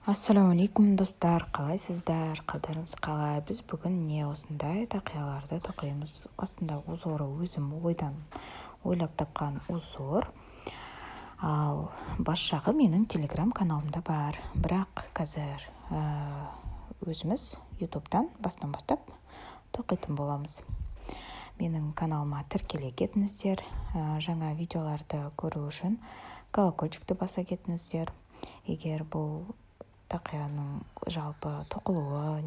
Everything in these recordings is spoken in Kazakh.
Ассаламу алейкум достар, қалайсыздар? Қалдарыңыз қалай? Біз бүгін не осындай тақияларды тоқимыз. Астында узоры өзім ойлап тапқан узор. Ал бас жағы менің телеграм каналымда бар. Бірақ қазір өзіміз ютубтан бастан бастап тоқитын боламыз. Менің каналыма тіркеле кетіңіздер. Жаңа видеоларды көру үшін колокольчикті баса кетіңіздер. Егер бұл тақияның жалпы тоқылуы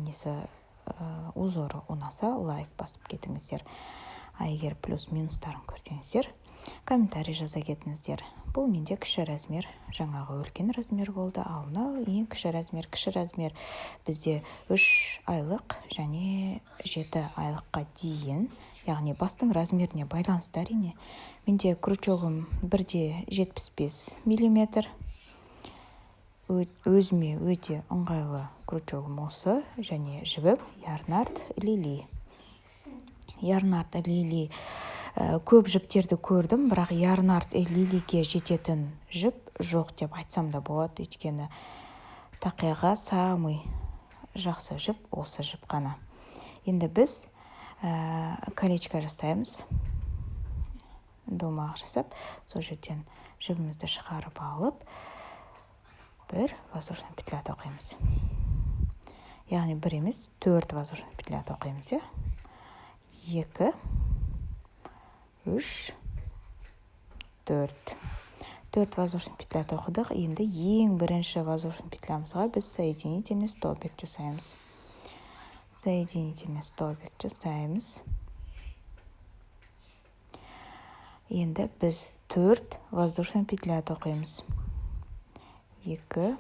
узоры ұнаса, лайк басып кетіңіздер. Егер плюс-минустарын көрсеңіздер, комментарий жаза кетіңіздер. Бұл менде кіші размер, жаңағы үлкен размер болды, ал мынау ең кіші размер бізде 3 айлық және 7 айлыққа дейін, яғни бастың размеріне байланысты әрине. Менде крючогым 1,75 мм. Өзіме өте ыңғайлы крючогым осы, және жібім Ярнард Лили. Көп жіптерді көрдім, бірақ Ярнард Лилиге жететін жіп жоқ деп айтсам да болады, өйткені тақияға самый жақсы жіп осы жіп қана. Енді біз колечко жасаймыз. Домақ жасап, сол жерден жібімізді шығарып алып, бір воздушный петля тоқимыз. Яғни бір емес, 4 воздушный петля тоқимыз. 2, 3, 4. 4 воздушный петля тоқыдық. Енді ең бірінші воздушный петлямызға біз соединительный столбик жасаймыз. Енді біз 4 воздушный петля тоқимыз. 2,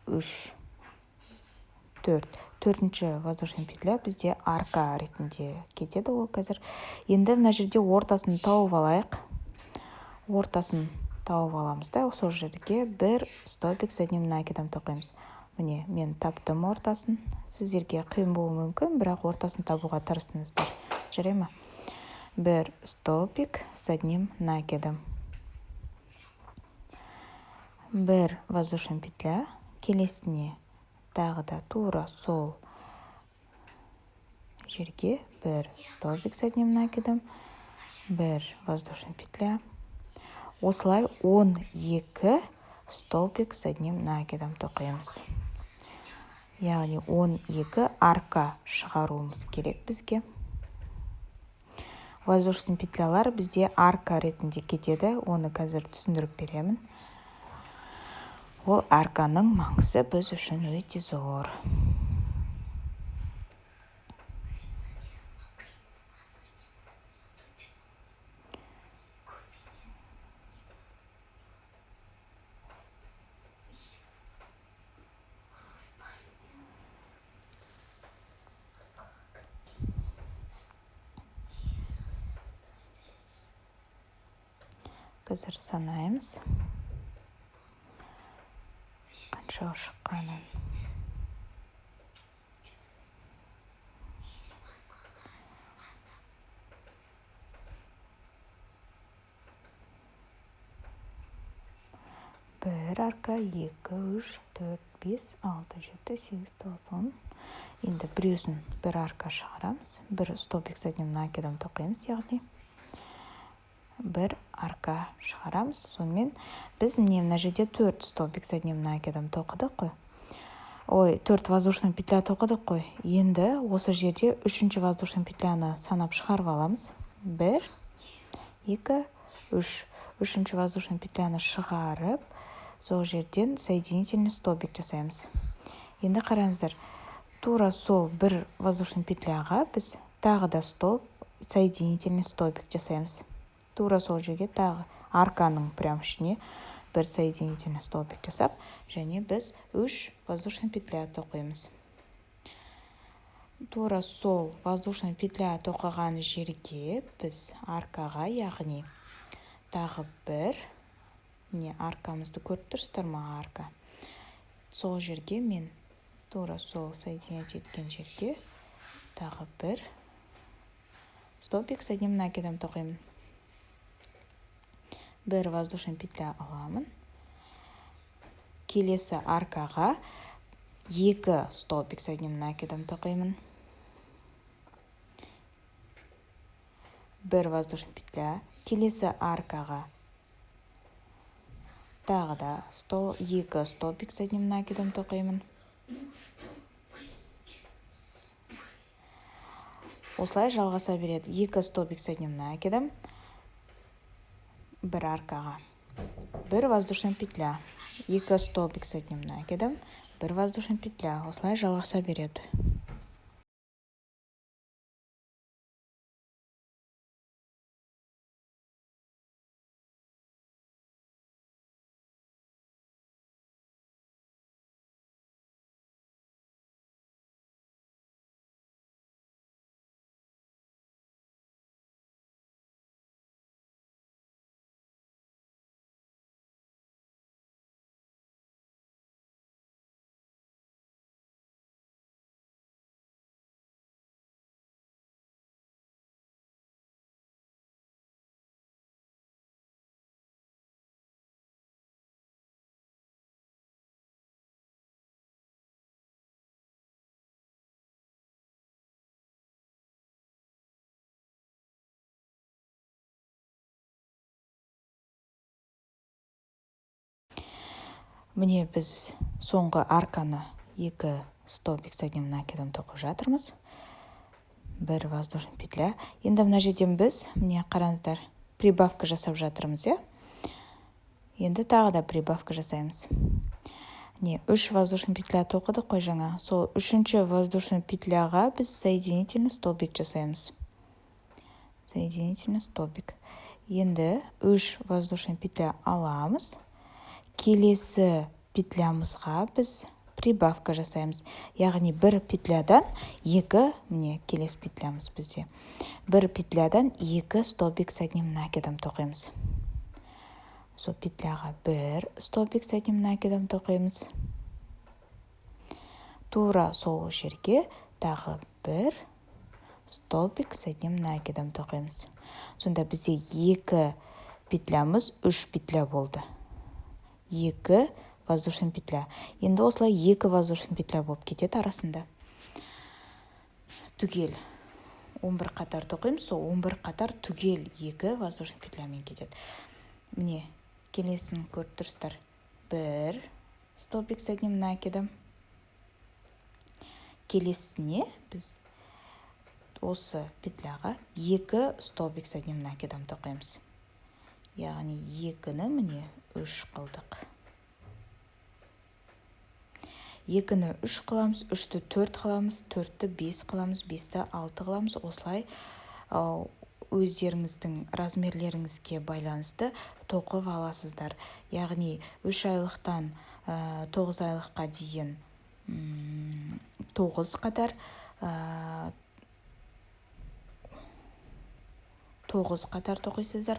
3, 4. Төртінші воздушный петля бізде арка ретінде кетеді ол қазір. Енді мына жерде ортасын тауып алайық. Ортасын тауып аламыз да, сол жерге бір столбик с одним накидом тоқимыз. Міне, мен таптым ортасын. Сіздерге қиын болуы мүмкін, бірақ ортасын табуға тырысыңыздар. Жарай ма? Бір столбик с одним накидом. Бір воздушный петля, келесіне тағы да тура сол жерге бір столбик с одним накидом, бір воздушный петля. Осылай 12 столбик с одним накидом тоқимыз. Яғни 12 арка шығаруымыз керек бізге. Воздушный петлялар бізде арка ретінде кетеді, оны қазір түсіндіріп беремін. Ол арканың маңызы біз үшін өте зор. Қазір санаймыз. Қанша шыққанын. Бір арка, 2, 3, 4, 5, 6, 7, 8, 9, 10. Енді біреуін бір арка шығарамыз. Бір столбик с одним накидом тоқимыз, яғни бір арка шығарамыз. Сонымен біз мына жерде 4 столбик с одним накидом тоқыдық қой. 4 воздушный петля тоқыдық қой. Енді осы жерде 3-ші воздушный петляны санап шығарып аламыз. 1, 2, 3. 3-ші воздушный петляны шығарып, сол жерден соединительный столбик жасаймыз. Енді қараңыздар, тура сол бір воздушный петляға біз тағы да соединительный столбик жасаймыз. Тура сол жерге тағы арканың прям ішіне бір соединительный столбик жасап, және біз 3 воздушный петля тоқимыз. Тура сол воздушный петля тоқыған жерге біз аркаға, яғни тағы бір, аркамызды көріп тұрсыздар ма, арка. Сол жерге мен тура сол соединять еткен жерге тағы бір столбик с одним накидом тоқимын. Бір воздушный петля аламын. келесі аркаға 2 столбик с одним накидом тоқимын. 1 воздушный петля. Келесі аркаға тағы да 2 столбик с одним накидом тоқимын. Осылай жалғаса береді. 2 столбик с одним накидом. 1 аркаға 1 воздушный петля. 2 столбик с одним накидом. 1 воздушный петля. Осылай жалғаса береді. Міне біз соңғы арканы 2 столбик с одним накидом тоқып жатырмыз. 1 воздушный петля. Енді мына жерден біз, міне қараңыздар, прибавка жасап жатырмыз, е? Енді тағы да прибавка жасаймыз. Не, 3 воздушный петля тоқыдық қой жаңа. Сол 3-ші воздушный петляға біз соединительный столбик жасаймыз. Соединительный столбик. Енді 3 воздушный петля аламыз. Келесі петлямызға біз прибавка жасаймыз. Яғни 1 петлядан 2, міне келесі петлямыз бізде. 1 петлядан 2 столбик с одним накидом тоқимыз. Сол петляға 1 столбик с одним накидом тоқимыз. Тура сол жерге тағы 1 столбик с одним накидом тоқимыз. Сонда бізде 2 петлямыз 3 петля болды. 2 воздушный петля. Енді осылай 2 воздушный петля болып кетеді арасында. Түгел 11 қатар тоқимыз, сол 11 қатар түгел 2 воздушный петлямен кетеді. Міне, келесін көріп тұрсыздар. 1 столбик с одним накидом. Келесіне біз осы петляға 2 столбик с одним накидом тоқимыз. Яғни 2-ні міне 3 қылдық. 2-ні 3 қыламыз, 3-ті 4 қыламыз, 4-ті 5 қыламыз, 5-ті 6 қыламыз. Осылай өздеріңіздің размерлеріңізге байланысты тоқып аласыздар. Яғни 3 айлықтан 9 айлыққа дейін 9 қатар, 9 қатар тоқисыздар.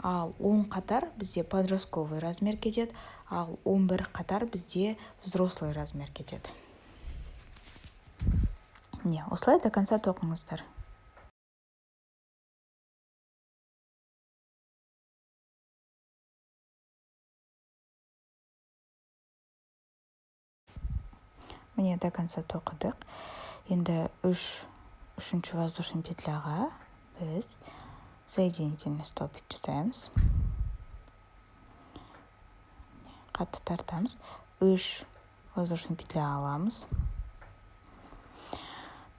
Ал 10 қатар бізде подростковый размер кетеді, ал 11 қатар бізде взрослый размер кетеді. Не, осылай до конца тоқыңыздар. Міне до конца тоқыдық. Енді 3-ші воздушный петляға біз соединительный столбик жасаймыз. Қатты тартамыз. 3 воздушный петля аламыз.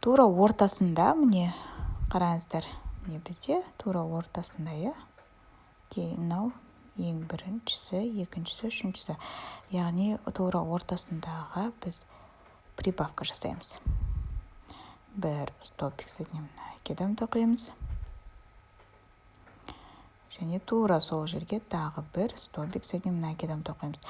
Тура ортасында, міне қараңыздар, міне бізде тура ортасында, е? Мынау ең біріншісі, екіншісі, үшіншісі. Яғни тура ортасындағы біз прибавка жасаймыз. 1 столбик с одним накидом тоқимыз. Және тура сол жерге тағы 1 столбик с одним накидом тоқимыз.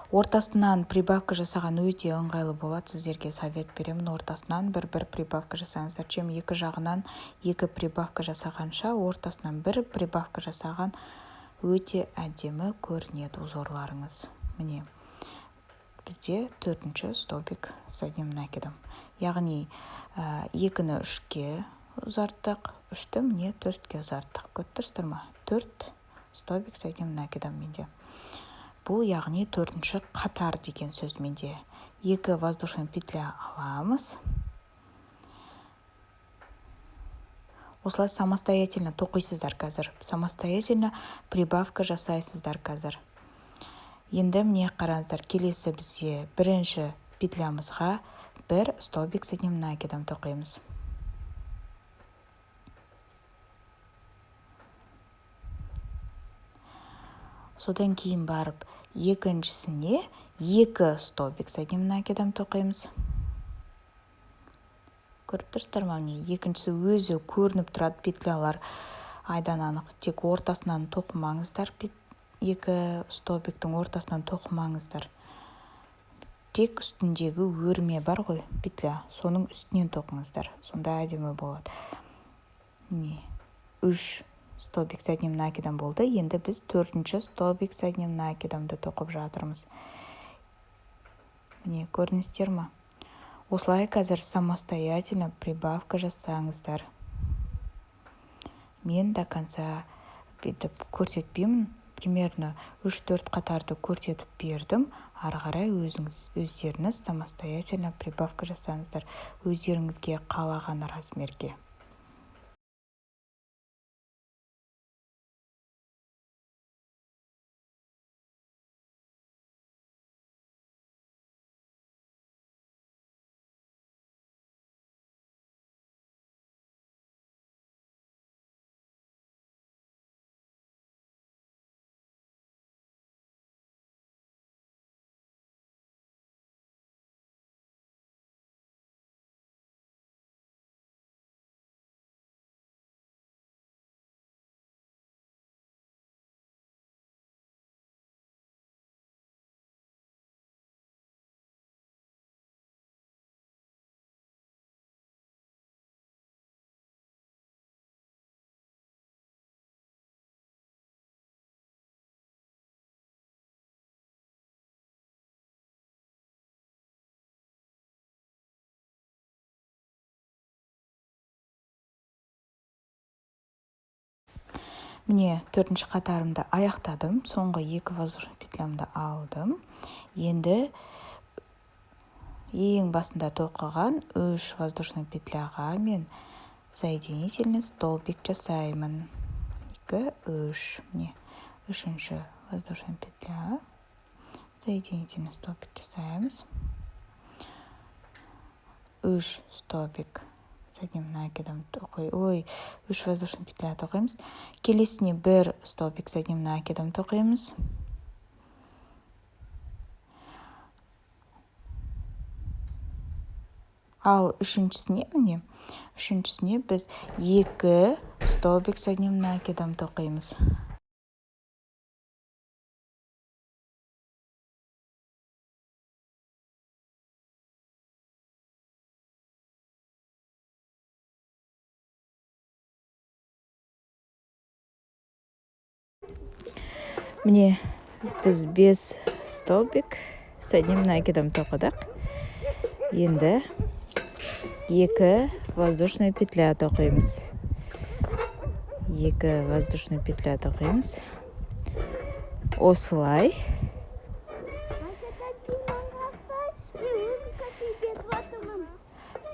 Ортасынан прибавка жасаған өте ыңғайлы болады. Сіздерге совет беремін. Ортасынан бір прибавка жасаңыздар. Чем екі жағынан 2 прибавка жасағанша, ортасынан 1 прибавка жасаған өте әдемі көрінеді узорларыңыз. Міне, бізде 4-ші столбик с одним накидом. Яғни 2-ні 3-ке ұзарттық, 3-ті міне 4-ке ұзарттық. Көріп тұрсыздар ма? 4 столбик с одним накидом менде. бұл яғни төртінші қатар деген сөз менде. 2 воздушный петля аламыз. Осылай самостоятельно тоқисыздар қазір. Самостоятельно прибавка жасайсыздар қазір. Енді міне қараңыздар, келесі бізде бірінші петлямызға бір столбик с одним накидом тоқимыз. Содан кейін барып екіншісіне 2 столбик с одним накидом тоқимыз. Көріп тұрсыздар ма? Екіншісі өзі көрініп тұрады петлялар айдан анық. Тек ортасынан тоқымаңыздар. 2 столбиктің ортасынан тоқымаңыздар. Тек үстіндегі өрме бар ғой, петля, соның үстінен тоқыңыздар. Сонда әдемі болады. 3 столбик с одним накидом болды. Енді біз 4-ші столбик с одним накидомды тоқып жатырмыз. Міне, көрдіңіздер ме? Осылай қазір самостоятельно прибавка жасаңыздар. Мен до конца бүйтіп көрсетпеймін. Примерно 3-4 қатарды көрсетіп бердім. Ары қарай өздеріңіз самостоятельно прибавка жасаңыздар. Өздеріңізге қалаған размерге. Міне, 4-ші қатарымды аяқтадым. Соңғы 2 воздушный петлямды алдым. Енді ең басында тоқыған 3 воздушный петляға мен соединительный столбик жасаймын. 2, 3. Міне, 3-ші воздушный петля. Соединительный столбик жасаймыз. 3 столбик с одним накидом тоқимыз. 3 воздушный петля тоқимыз. Келесіне 1 столбик с одним накидом тоқимыз. Ал үшіншісіне біз 2 столбик с одним накидом тоқимыз. Міне, біз 5 столбик с одним накидом тоқыдық. Енді 2 воздушный петля тоқимыз. 2 воздушный петля тоқимыз. Осылай.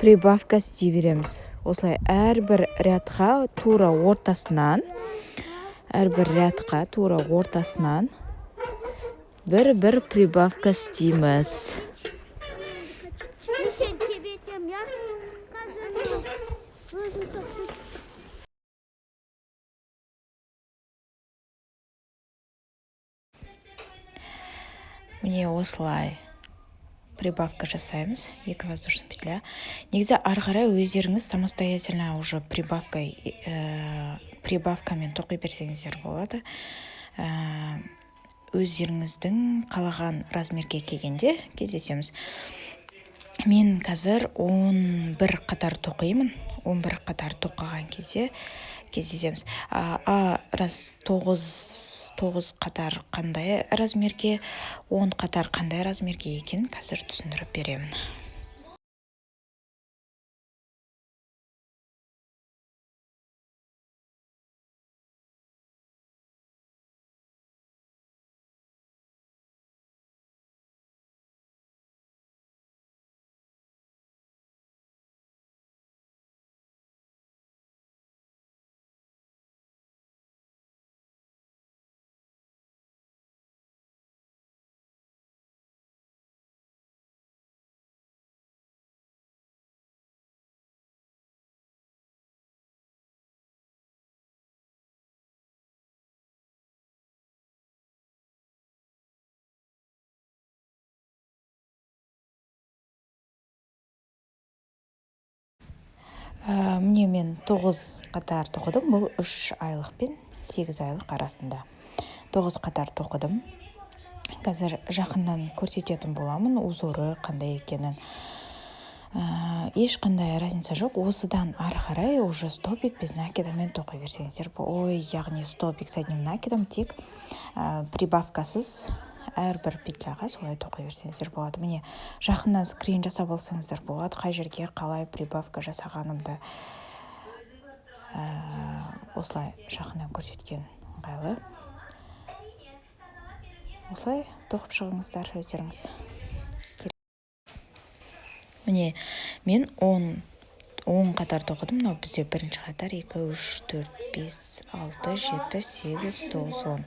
Прибавка істей береміз. Осылай әрбір рядқа тура ортасынан бір прибавка істейміз. Міне осылай прибавка жасаймыз. 2 воздушный петля. Негізі ары қарай өздеріңіз самостоятельно уже прибавкамен тоқи берсеңіздер болады. Өздеріңіздің қалаған размерге келгенде кездесеміз. Мен қазір 11 қатар тоқимын. 11 қатар тоқыған кезде кездесеміз. 9 қатар қандай размерге, 10 қатар қандай размерге екен қазір түсіндіріп беремін. Міне мен 9 қатар тоқыдым. Бұл 3 айлық пен 8 айлық арасында. 9 қатар тоқыдым. Қазір жақыннан көрсететін боламын узоры қандай екенін. Ешқандай разница жоқ. Осыдан ары қарай уже столбик без накидамен тоқи берсеңіздер. Яғни столбик с одним накидом тек прибавкасыз әрбір петляға солай тоқи берсеңіздер болады. Міне жақыннан скрин жасап алсаңыздар болады. Қай жерге қалай прибавка жасағанымды осылай жақыннан көрсеткен ыңғайлы. Осылай тоқып шығыңыздар өздеріңіз. Міне мен 10 қатар тоқыдым. Мынау бізде бірінші қатар 2, 3, 4, 5, 6, 7, 8, 9, 10.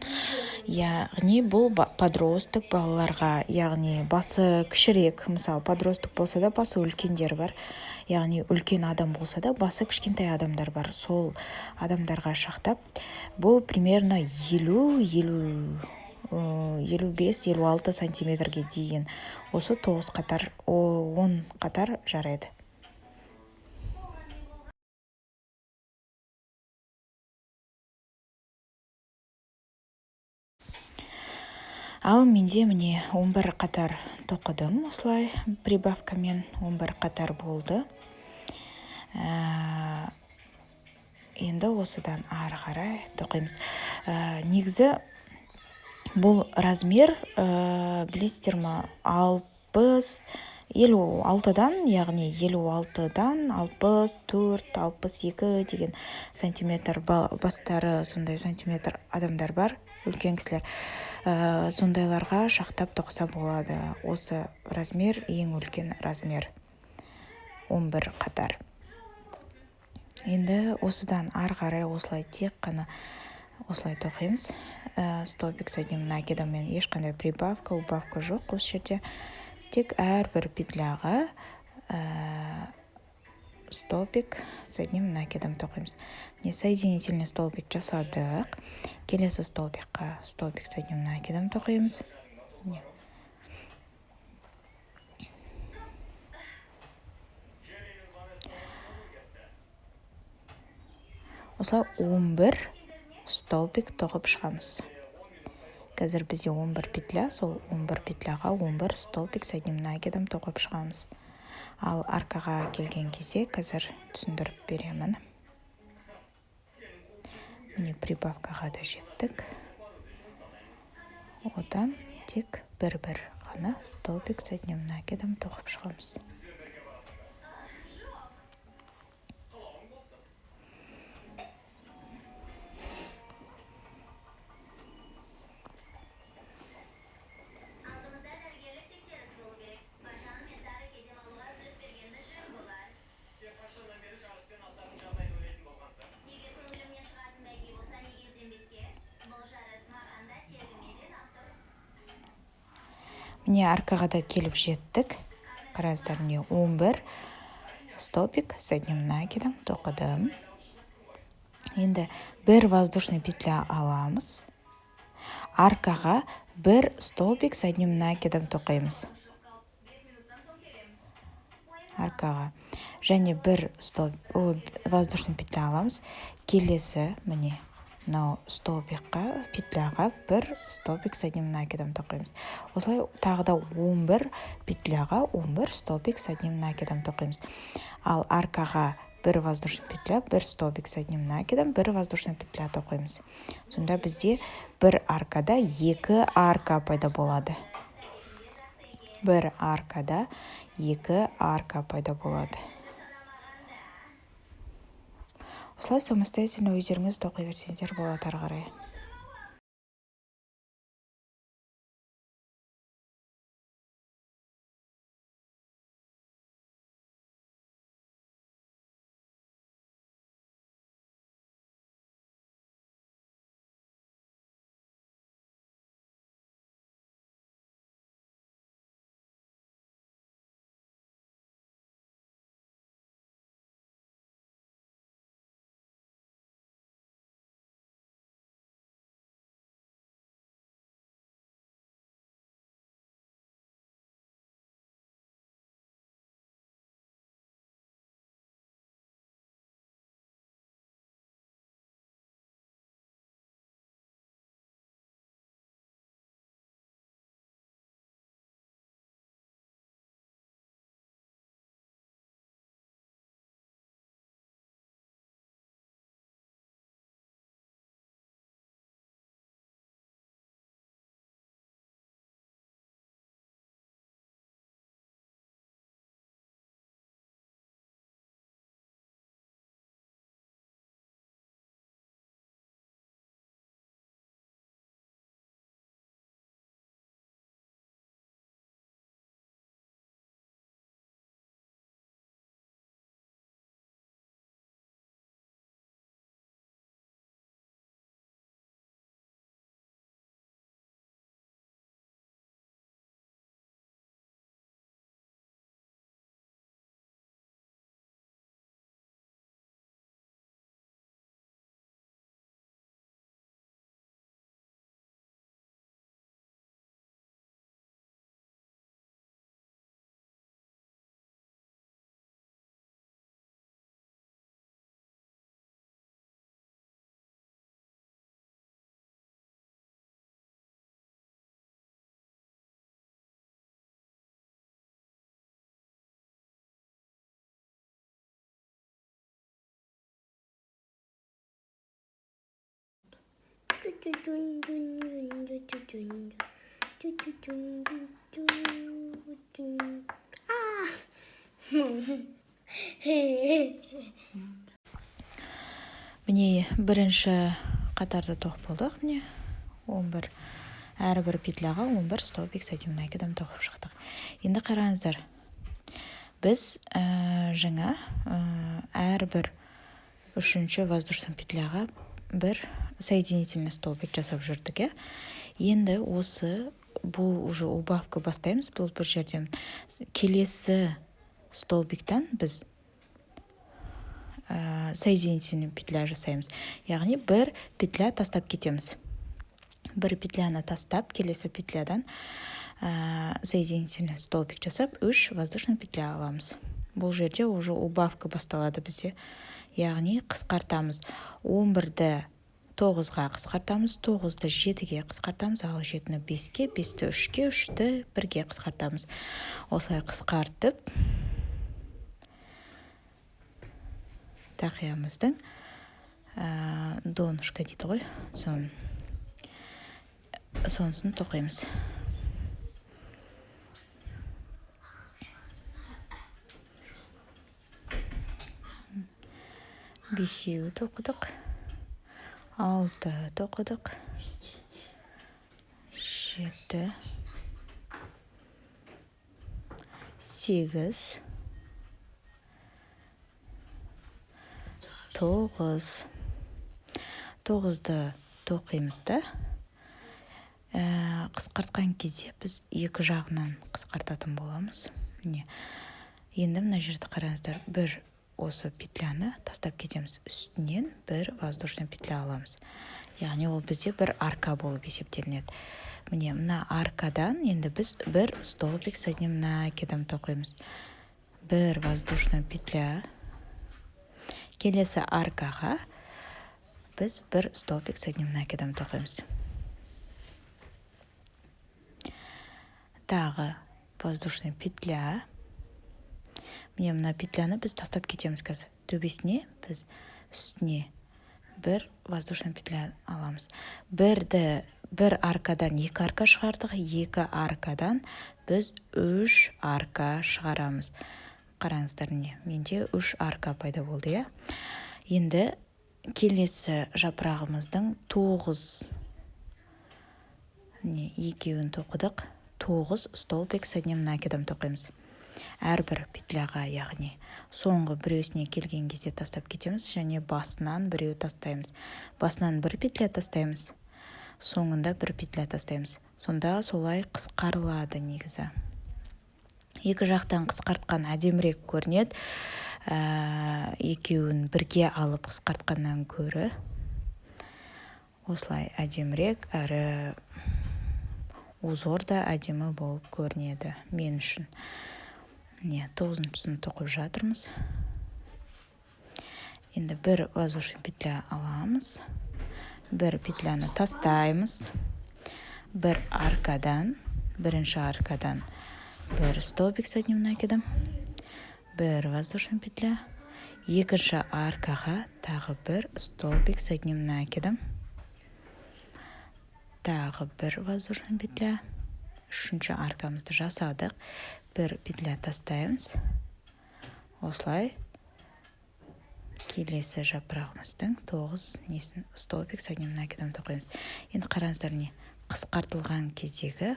Яғни бұл подростық балаларға, яғни басы кішірек, мысалы подростық болса да басы үлкендер бар. Яғни үлкен адам болса да басы кішкентай адамдар бар. Сол адамдарға шақтап, бұл примерно 55-56 сантиметрге дейін осы 9 қатар, 10 қатар жарайды. Ал менде міне 11 қатар тоқыдым, осылай прибавкамен 11 қатар болды. Енді осыдан ары қарай тоқимыз. Негізі бұл размер, білесіздер ма, 56-дан, яғни 56-дан 64, 62 деген сантиметр бастары, сондай сантиметр адамдар бар, үлкен кісілер. Сондайларға шақтап тоқса болады. Осы размер ең үлкен размер, 11 қатар. Енді осыдан ары қарай осылай тек қана осылай тоқимыз. Столбик с одним накидомен ешқандай прибавка, убавка жоқ осы жерде. Тек әрбір петляға столбик с одним накидом тоқимыз. Міне соединительный столбик жасадық. Келесі столбикқа столбик с одним накидом тоқимыз. Осылай 11 столбик тоқып шығамыз. Қазір бізде 11 петля, сол 11 петляға 11 столбик с одним накидом тоқып шығамыз. Ал арқаға келген кезде қазір түсіндіріп беремін. Міне прибавкаға да жеттік. Одан тек бір-бір ғана столбик с одним накидом тоқып шығамыз. Міне арқаға да келіп жеттік. Қараңыздар, міне 11 столбик с одним накидом тоқыдым. Енді бір воздушный петля аламыз. Арқаға бір столбик с одним накидом тоқимыз. Арқаға. Және бір воздушный петля аламыз. Келесі, міне, столбикқа, петляға бір столбик с одним накидом тоқимыз. Осылай тағы да 11 петляға 11 столбик с одним накидом тоқимыз. Ал арқаға бір воздушный петля, бір столбик с одним накидом, бір воздушный петля тоқимыз. Сонда бізде бір аркада 2 арка пайда болады. Бір аркада 2 арка пайда болады. Осылай самостоятельно өздеріңіз тоқи берсеңіздер болады ары қарай. Міне бірінші қатарда тоқ болдық. Міне 11 әрбір петляға 11 столбик с одним накидом тоқып шықтық. Енді қараңыздар, біз жаңа әрбір үшінші воздушный петляға бір соединительный столбик жасап жүрдік. Енді осы бұл уже убавка бастаймыз. Бұл бір жерден келесі столбиктан біз соединительный петля жасаймыз. Яғни бір петля тастап кетеміз. Бір петляны тастап, келесі петлядан соединительный столбик жасап, 3 воздушный петля аламыз. Бұл жерде уже убавка басталады бізде. Яғни қысқартамыз. 11-ді 9-ға қысқартамыз, 9-ды 7-ге қысқартамыз, ал 7-ні 5-ге, 5-ті 3-ге, 3-ті 1-ге қысқартамыз. Осылай қысқартып, тақиямыздың донышко дейді ғой, сонысын тоқимыз. Бесеуі тоқыдық, 6 тоқыдық, 7, 8, 9. 9-ды тоқимыз да. Қысқартқан кезде біз екі жағынан қысқартатын боламыз. Енді мына жерді қараңыздар, бір осы петляны тастап кетеміз. Үстінен бір воздушный петля аламыз. Яғни ол бізде бір арка болып есептелінеді. Міне мына аркадан енді біз бір столбик с одним накидом тоқимыз. Бір воздушный петля. Келесі аркаға біз бір столбик с одним накидом тоқимыз. Тағы воздушный петля. Міне мына петляны біз тастап кетеміз қазір. Төбесіне біз үстіне бір воздушный петля аламыз. Бір аркадан екі арка шығардық, екі аркадан біз 3 арка шығарамыз. Қараңыздар, менде 3 арка пайда болды. Енді келесі жапырағымыздың 9, екеуін тоқыдық, 9 столбик с одним накидом тоқимыз. Әрбір петляға, яғни соңғы біреусіне келген кезде тастап кетеміз, және басынан біреу тастаймыз. Басынан бір петля тастаймыз, соңында бір петля тастаймыз. Сонда солай қысқарылады негізі. Екі жақтан қысқартқан әдемірек көрінеді. Екеуін бірге алып қысқартқаннан көрі. Осылай әдемірек, әрі узор да әдемі болып көрінеді мен үшін. 9-сын тоқып жатырмыз. Енді бір воздушный петля аламыз. Бір петляны тастаймыз. Бір аркадан, бірінші аркадан бір столбик с одним накидом. Бір воздушный петля. Екінші аркаға тағы бір столбик с одним накидом. Тағы бір воздушный петля. Үшінші аркамызды жасадық. Бір петля тастаймыз. Осылай келесі жапырағымыздың 9 столбик с одним накидом тоқимыз. Енді қараңыздар, қысқартылған кездегі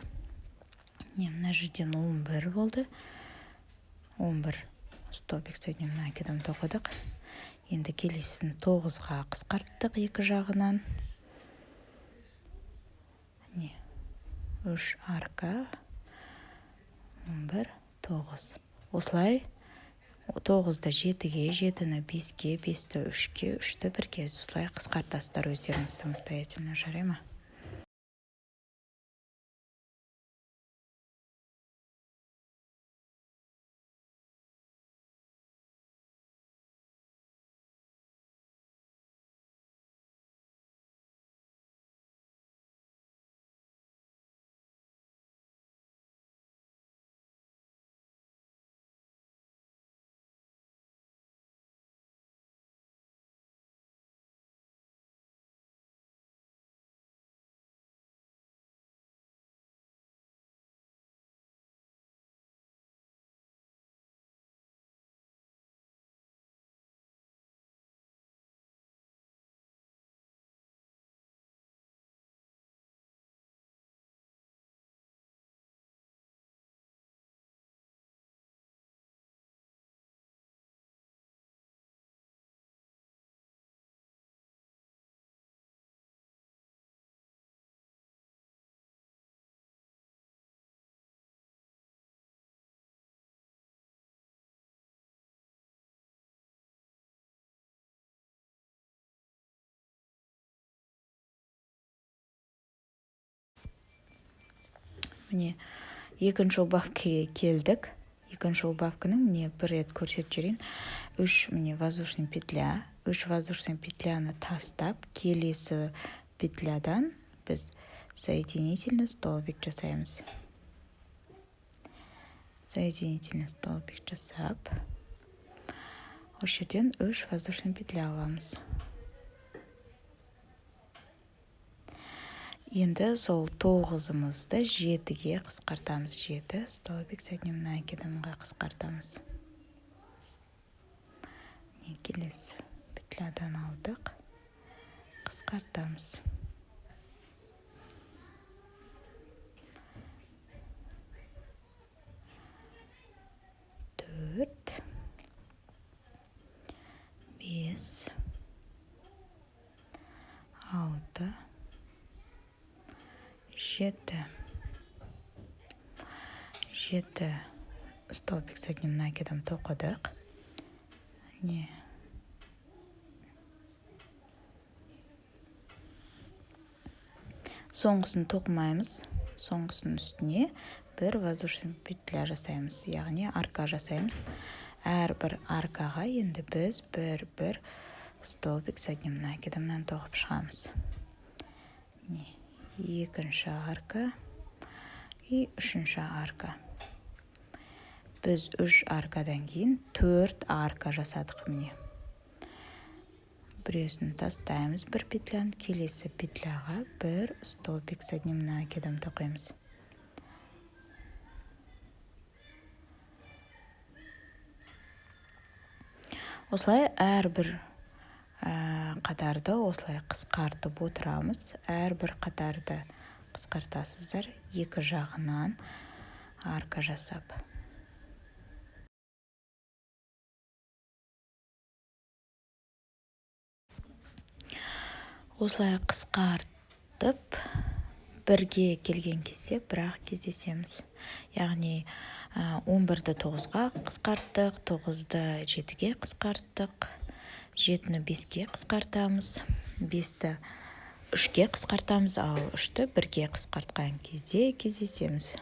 мына жерден 11 болды. 11 столбик с одним накидом тоқыдық. Енді келесін 9-ға қысқарттық екі жағынан. 3 арка, 11, 9. Осылай 9-ды 7-ге, 7-ні 5-ге, 5-ті 3-ге, 3-ті 1-ге осылай қысқартасыздар өздеріңіз самостоятельно, жарай ма? міне екінші убавкаға келдік. Екінші убавканың міне бір рет көрсетіп жіберейін. 3 міне воздушный петля. 3 воздушный петляны тастап, келесі петлядан біз соединительный столбик жасаймыз. Соединительный столбик жасап, осы жерден 3 воздушный петля аламыз. Енді сол 9-ымызды 7-ге қысқартамыз. 7 столбик с одним накидымға қысқартамыз. Келесі петлядан алдық, қысқартамыз. 4, 5, 6, 7. 7 столбик с одним накидом тоқыдық. Не. Соңғысын тоқымаймыз. Соңғысының үстіне бір воздушный петля жасаймыз, яғни арка жасаймыз. Әрбір аркаға енді біз бір столбик с одним накидымнан тоқып шығамыз. Екінші арка и үшінші арка. Біз 3 аркадан кейін 4 арка жасадық міне. Біреусін тастаймыз бір петлян, келесі петляға бір столбик с одним накидом тоқимыз. Осылай әрбір қатарды осылай қысқартып отырамыз. Әрбір қатарды қысқартасыздар, екі жағынан арка жасап. Осылай қысқартып, бірге келген кезде бірақ кездесеміз. Яғни 11-ді 9-ға қысқарттық, 9-ді 7-ге қысқарттық, 7-ні 5-ге қысқартамыз, 5-ті 3-ге қысқартамыз, ал 3-ті 1-ге қысқартқан кезде кездесеміз.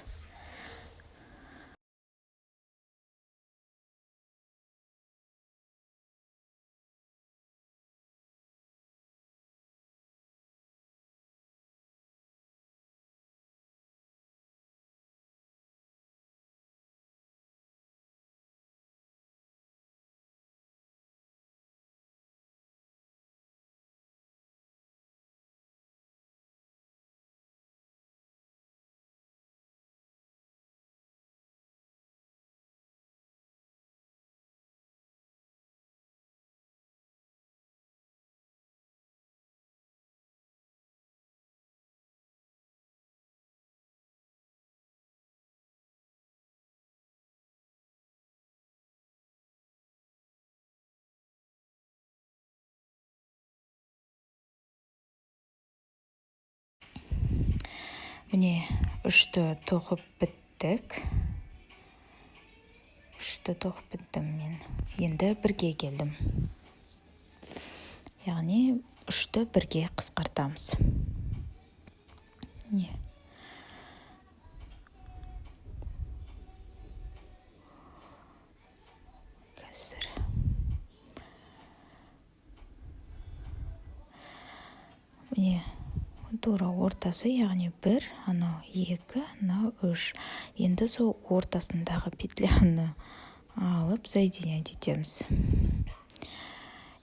Міне 3-ті тоқып біттік. 3-ті тоқып біттім мен. Енді 1-ге келдім. Яғни 3-ті 1-ге қысқартамыз. Не? Қазір. Міне тура ортасы, яғни 1, анау 2, анау 3. Енді сол ортасындағы петляны алып соединять етеміз.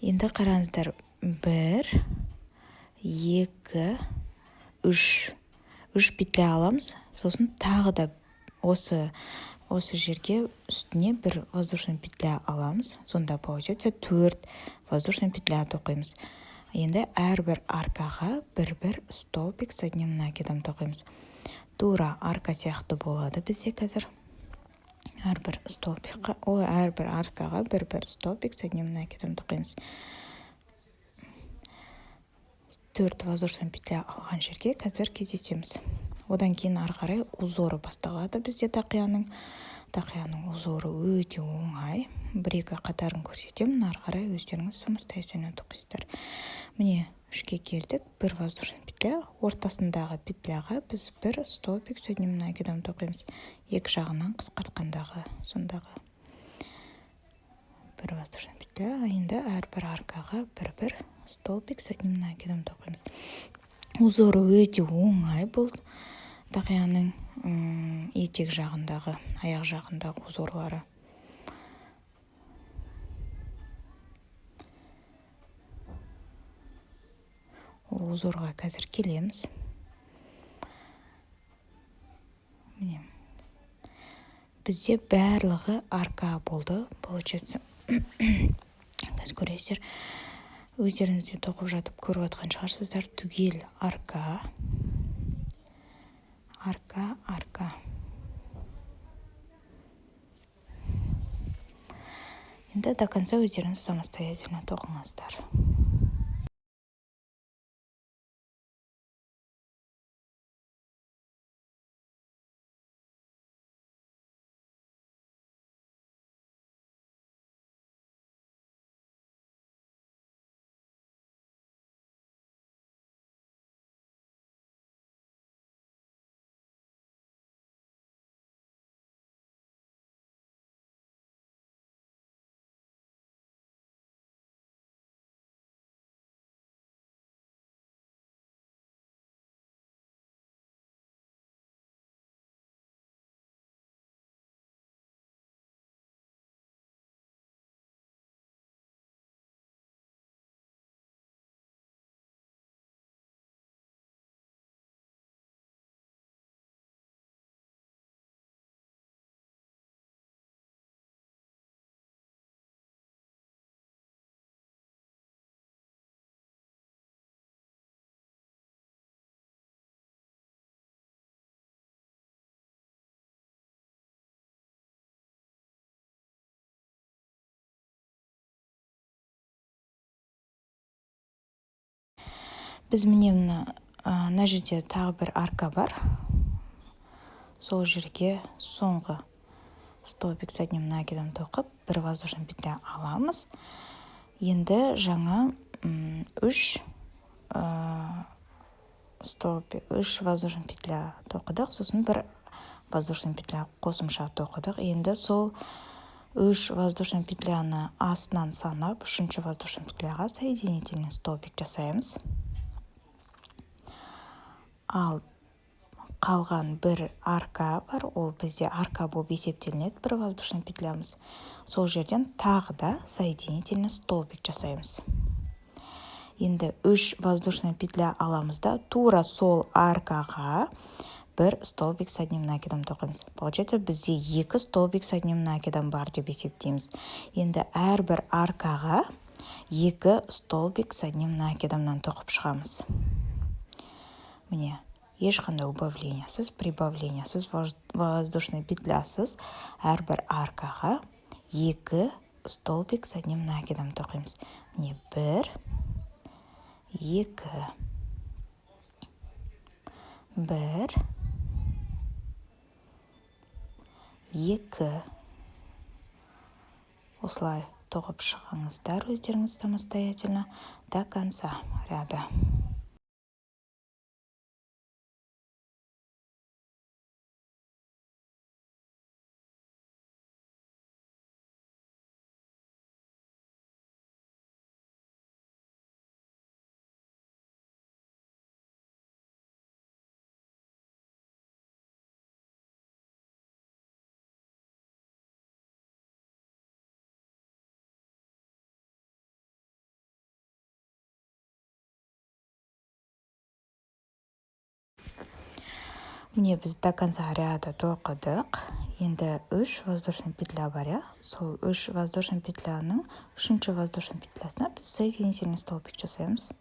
Енді қараңыздар, 1, 2, 3. 3 петля аламыз, сосын тағы да осы жерге үстіне бір воздушный петля аламыз. Сонда получается 4 воздушный петля тоқимыз. Енді әрбір аркаға бір столбик с одним накидом тоқимыз. Тура арка сияқты болады бізде қазір. Әрбір аркаға бір столбик с одним накидом тоқимыз. 4 воздушный петля алған жерге қазір кездесеміз. Одан кейін ары қарай узоры басталады бізде тақияның. Тақияның узоры өте оңай. 1-2 қатарын көрсетемін, ары қарай өздеріңіз самостоятельно тоқисыздар. Міне 3-ке келдік. Бір воздушный петля, ортасындағы петляға біз бір столбик с одним накидом тоқимыз. Екі жағынан қысқартқандағы сондағы бір воздушный петля. Енді әрбір аркаға бір столбик с одним накидом тоқимыз. Узоры өте оңай бұл тақияның етек жағындағы, аяқ жағындағы узорлары. Ол узорға қазір келеміз. Міне. Бізде барлығы арка болды. Получается, қазір көресіздер, өздеріңізде тоқып жатып көріп отқан шығарсыздар. Түгел арка. Енді до конца өздеріңіз самостоятельно тоқыңыздар. Біз міне мына жерде тағы бір арка бар. Сол жерге соңғы столбик с одним накидом тоқып, бір воздушный петля аламыз. Енді жаңа 3 воздушный петля тоқыдық, сосын бір воздушный петля қосымша тоқыдық. Енді сол 3 воздушный петляны астынан санап, 3-ші воздушный петляға соединительный столбик жасаймыз. Ал қалған бір арка бар, ол бізде арка болып есептелінеді, бір воздушный петлямыз. Сол жерден тағы да соединительный столбик жасаймыз. Енді 3 воздушный петля аламыз да, тура сол аркаға бір столбик с одним накидом тоқимыз. Получается, бізде 2 столбик с одним накидом бар деп есептейміз. Енді әрбір аркаға 2 столбик с одним накидомнан тоқып шығамыз. Міне, ешқандай убавлениясыз, прибавлениясыз, воздушный петлясыз әрбір аркаға 2 столбик с одним накидом тоқимыз. Міне, 1, 2, 1, 2. Осылай тоқып шығыңыздар өздеріңіз самостоятельно до конца ряда. Міне, біз до конца ряда тоқыдық. Енді 3 воздушный петля бар, сол 3 воздушный петляның 3-ші воздушный петлясына біз соединительный столбик жасаймыз.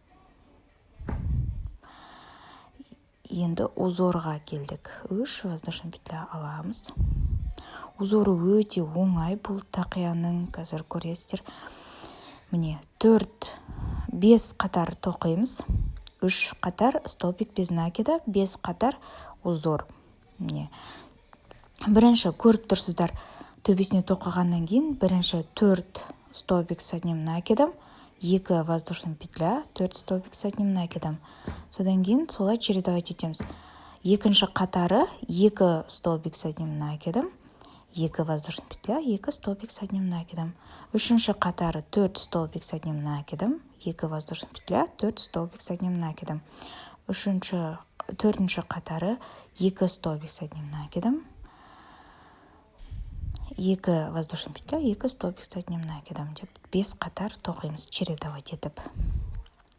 Енді узорға келдік. 3 воздушный петля аламыз. Узоры өте оңай бұл тақияның, қазір көресіздер. Міне, 5 қатар тоқимыз. 3 қатар столбик без накида, 5 қатар узор. Міне, бірінші көріп тұрсыздар, төбесіне тоқығаннан кейін бірінші 4 столбик с одним накидом, 2 воздушный петля, 4 столбик с одним накидом. Содан кейін солай чередовать етеміз. Екінші қатары 2 столбик с одним накидом, 2 воздушный петля, 2 столбик с одним накидом. Үшінші қатары 4 столбик с одним накидом, 2 воздушный петля, 4 столбик с одним накидом. Төртінші қатары 2 столбик с одним накидом, 2 воздушный петля, 2 столбик с одним накидом деп 5 қатар тоқимыз чередовать етіп.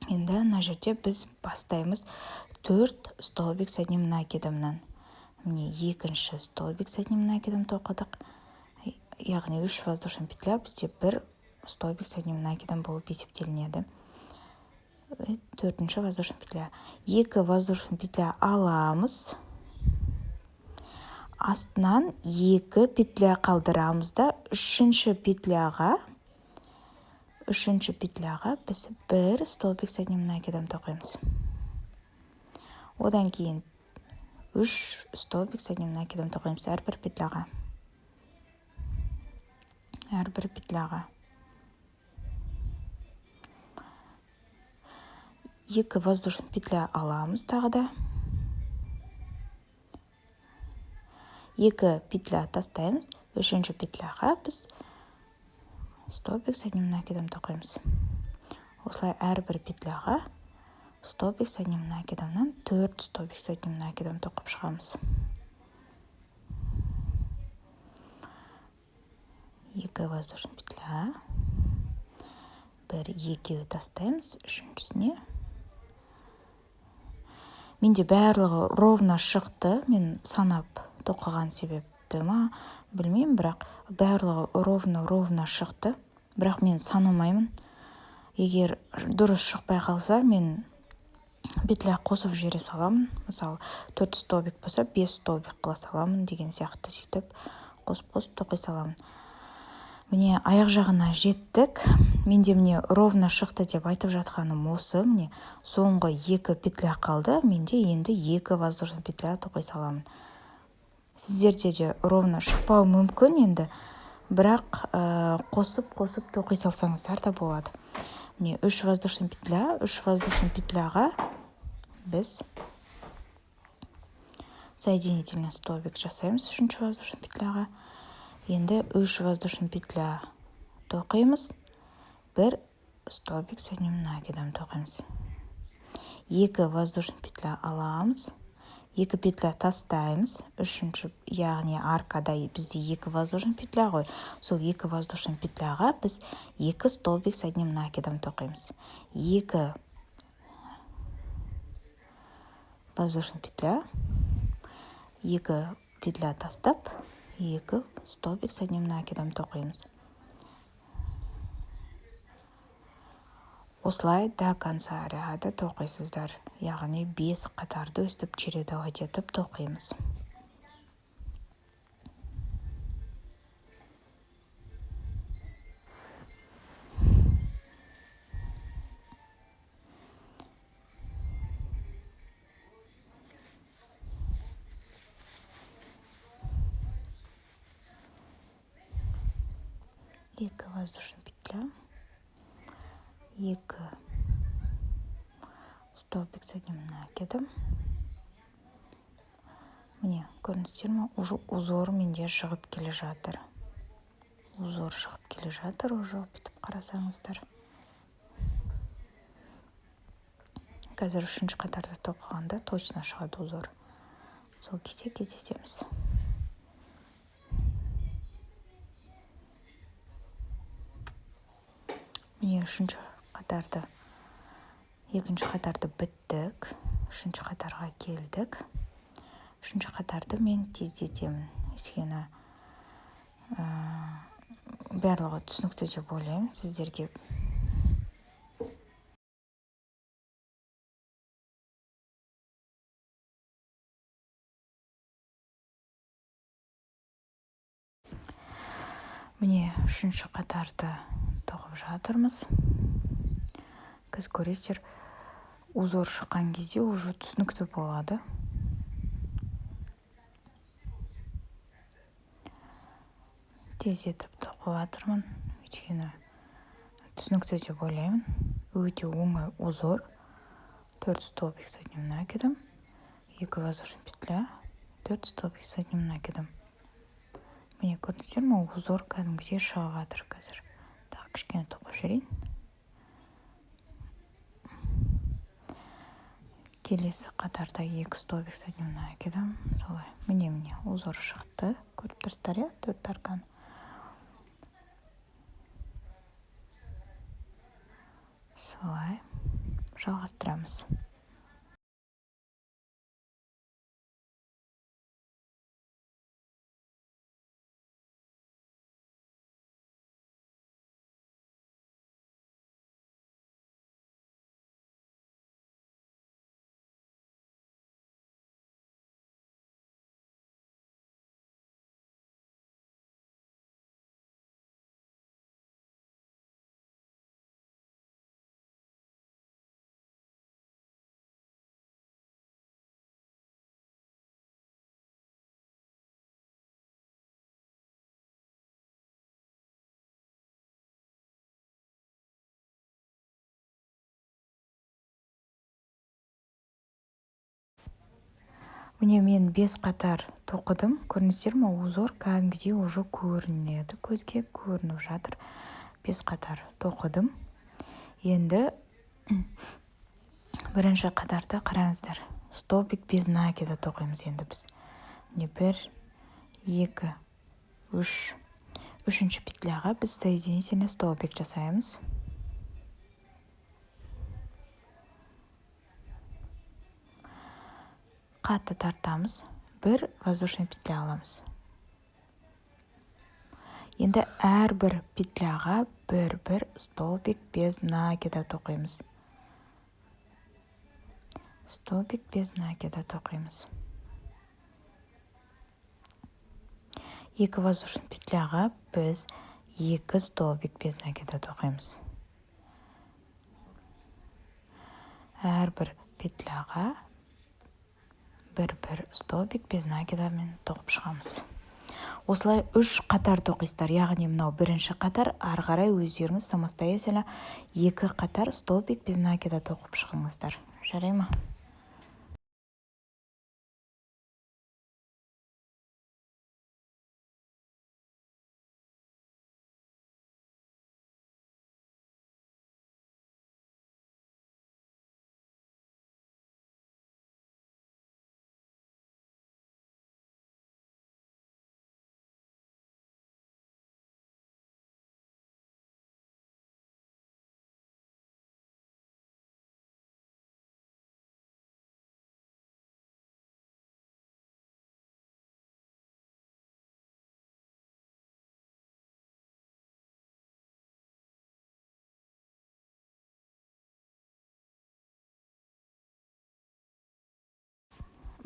Енді мына жерде біз бастаймыз 4 столбик с одним накидомнан. Міне екінші столбик с одним накидом тоқыдық. Яғни 3 воздушный петля бізде 1 столбик с одним накидом болып есептелінеді. Төртінші воздушный петля. 2 воздушный петля аламыз. Астынан 2 петля қалдырамыз да үшінші петляға біз 1 столбик с одним накидом тоқимыз. Одан кейін 3 столбик с одним накидом тоқимыз әрбір петляға. 2 воздушный петля аламыз тағы да. 2 петля тастаймыз. Үшінші петляға біз столбик с одним накидом тоқимыз. Осылай әрбір петляға столбик с одним накидомнан 4 столбик с одним накидом тоқып шығамыз. 2 воздушный петля. 1-2 тастаймыз. Үшіншісіне. Менде барлығы ровно шықты. Мен санап тоқыған себепті ма білмеймін, бірақ барлығы ровно шықты. Бірақ мен санамаймын. Егер дұрыс шықпай қалса, мен петля қосып жібере саламын. Мысалы, 4 столбик болса, 5 столбик қыла саламын деген сияқты сөйтіп қосып тоқи саламын. Міне аяқ жағына жеттік. Менде міне ровно шықты деп айтып жатқаным осы. Міне соңғы 2 петля қалды. Менде енді 2 воздушный петля тоқи саламын. Сіздерде де ровно шықпау мүмкін енді, бірақ қосып тоқи салсаңыздар да болады. Міне 3 воздушный петляға біз соединительный столбик жасаймыз. 3 воздушный петляға. Енді 3 воздушный петля тоқимыз. 1 столбик с одним накидом тоқимыз. 2 воздушный петля аламыз. 2 петля тастаймыз. Үшінші, яғни аркада бізде 2 воздушный петля ғой. Сол 2 воздушный петляға біз 2 столбик с одним накидом тоқимыз. 2 воздушный петля, 2 петля тастап, 2 столбик с одним накидом тоқимыз. Осылай до конца ряда тоқисыздар. Яғни 5 қатарды өстіп чередовать етіп тоқимыз. Екі воздушный петля, 2 столбик с одним накидом. Міне, көріністер ме? Уже узор менде шығып келе жатыр. Узор шығып келе жатыр, уже бітіп қарасаңыздар. Қазір 3-ші қатарды тоқығанда точно шығады узор. Сол кезде кездесеміз. Міне 3-ші қатарды, 2-ші қатарды біттік, 3-ші қатарға келдік. 3-ші қатарды мен тездетемін. Өйткені барлығы түсінікті деп ойлаймын сіздерге. Міне 3-ші қатарды тоқып жатырмыз. Көз көресіздер, узор шыққан кезде уже түсінікті болады. Тездетіп тоқып жатырмын. Өйткені түсінікті деп ойлаймын. Өте оңай узор. 4 столбик с одним накидом, 2 воздушных петля, 4 столбик с одним накидом. Міне көрдіңіздер ме, узор кәдімгідей шығып жатыр қазір. Так, кішкене тоқып жіберейін. Келесі қатарда 2 столбик с одним накидом. Солай. Міне узор шықты. Көріп тұрсыздар, иә? 4 аркан. Солай. Жалғастырамыз. Міне мен 5 қатар тоқыдым. Көріністер ме, узор кәдімгідей уже көрінеді. Көзге көрініп жатыр. 5 қатар тоқыдым. Енді бірінші қатарда қараңыздар. Столбик без накида тоқимыз енді біз. Міне 1, 2, 3. Үшінші петляға біз соединительный столбик жасаймыз. Қатты тартамыз. 1 воздушный петля аламыз. Енді әрбір петляға бір столбик без накида тоқимыз. Столбик без накида тоқимыз. 2 воздушный петляға біз 2 столбик без накида тоқимыз. Әрбір петляға бір столбик без накидамен тоқып шығамыз. Осылай 3 қатар тоқисыздар. Яғни мынау бірінші қатар, ары қарай өздеріңіз самостоятельно 2 қатар столбик без накида тоқып шығыңыздар. Жарай ма?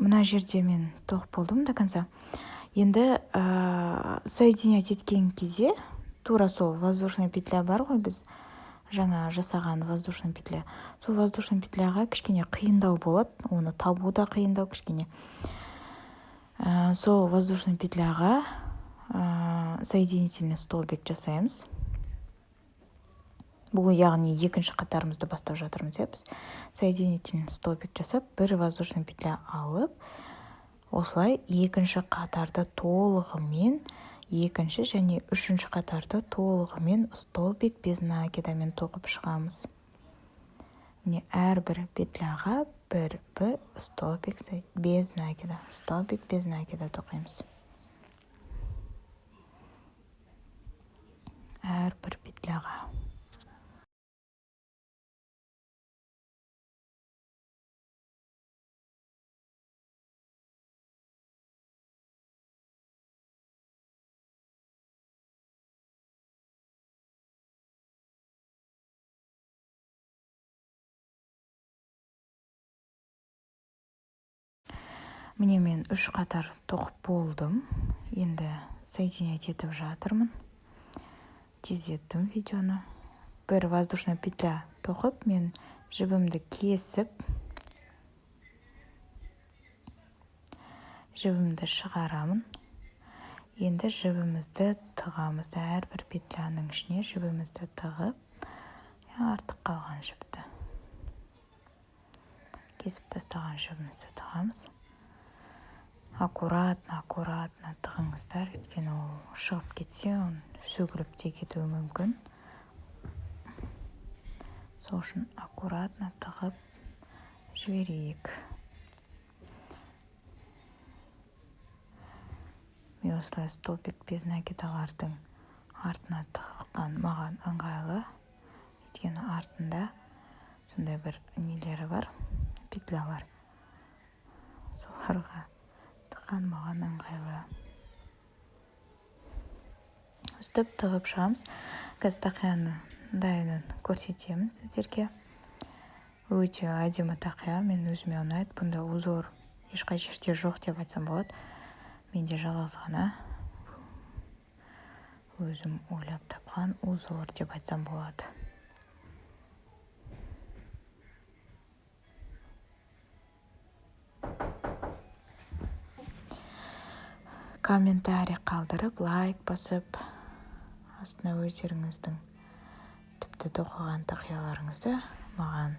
Мына жерде мен тоқып болдым до конца. Енді соединять еткен кезде тура сол воздушный петля бар ғой, біз жаңа жасаған воздушный петля. Сол воздушный петляға кішкене қиындау болады, оны табу да қиындау кішкене. Сол воздушный петляға соединительный столбик жасаймыз. Бұл яғни екінші қатарымызды бастап жатырмыз, біз. Соединительный столбик жасап, 1 воздушный петля алып, осылай екінші қатарды толығымен, екінші және үшінші қатарды толығымен столбик без накидамен тоқып шығамыз. Міне әрбір петляға бір столбик без накида, столбик без накида тоқимыз. Әрбір петляға. Міне мен 3 қатар тоқып болдым. Енді соединять етіп жатырмын. Тездеттім видеоны. 1 воздушный петля тоқып, мен жібімді кесіп, жібімді шығарамын. Енді жібімізді тығамыз. Әрбір петляның ішіне жібімізді тығып, артық қалған жіпті кесіп тастаған жібімізді тығамыз. Аккуратно тығыңыздар, өйткені ол шығып кетсе, сөгіліп те кетуі мүмкін. Сол үшін аккуратно тығып жіберейік. Мен осылай столбик без накидалардың артына тыққан маған ыңғайлы. Өйткені артында сондай бір нелері бар, петлялар. Соларға тыққан маған ыңғайлы. Өстіп тығып шығамыз. Қазір тақияны дайынын көрсетемін сіздерге. Өте әдемі тақия, мен өзіме ұнайды. Бұнда узор ешқай жерде жоқ деп айтсам болады. Менде жалғыз ғана өзім ойлап тапқан узор деп айтсам болады. Комментарий қалдырып, лайк басып, астына өздеріңіздің тіпті тоқыған тақияларыңызды маған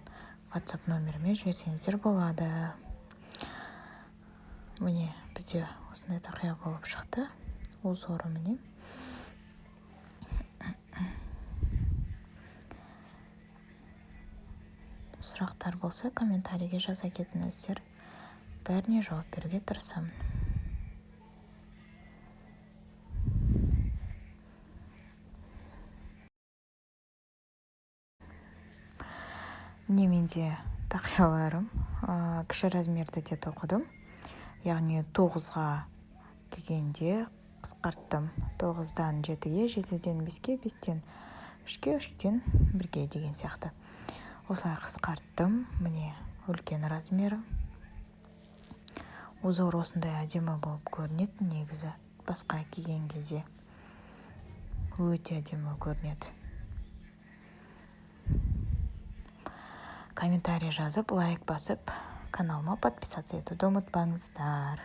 WhatsApp номеріме жіберсеңіздер болады. Міне, бізде осындай тақия болып шықты. Узоры міне. Сұрақтар болса, комментарийге жаза кетіңіздер. Бәріне жауап беруге тырысамын. Міне менде тақияларым кіші размерді де тоқыдым. Яғни 9-ға келгенде қысқарттым. 9-дан 7-ге, 7-ден 5-ге, 5-тен 3-ге, 3-тен 1-ге деген сияқты. Осылай қысқарттым. Міне үлкен размері. Узор осындай әдемі болып көрінеді негізі. Басқа киген кезде өте әдемі көрінеді. Комментарий жазып, лайк басып, каналыма подписаться етуді ұмытпаңыздар.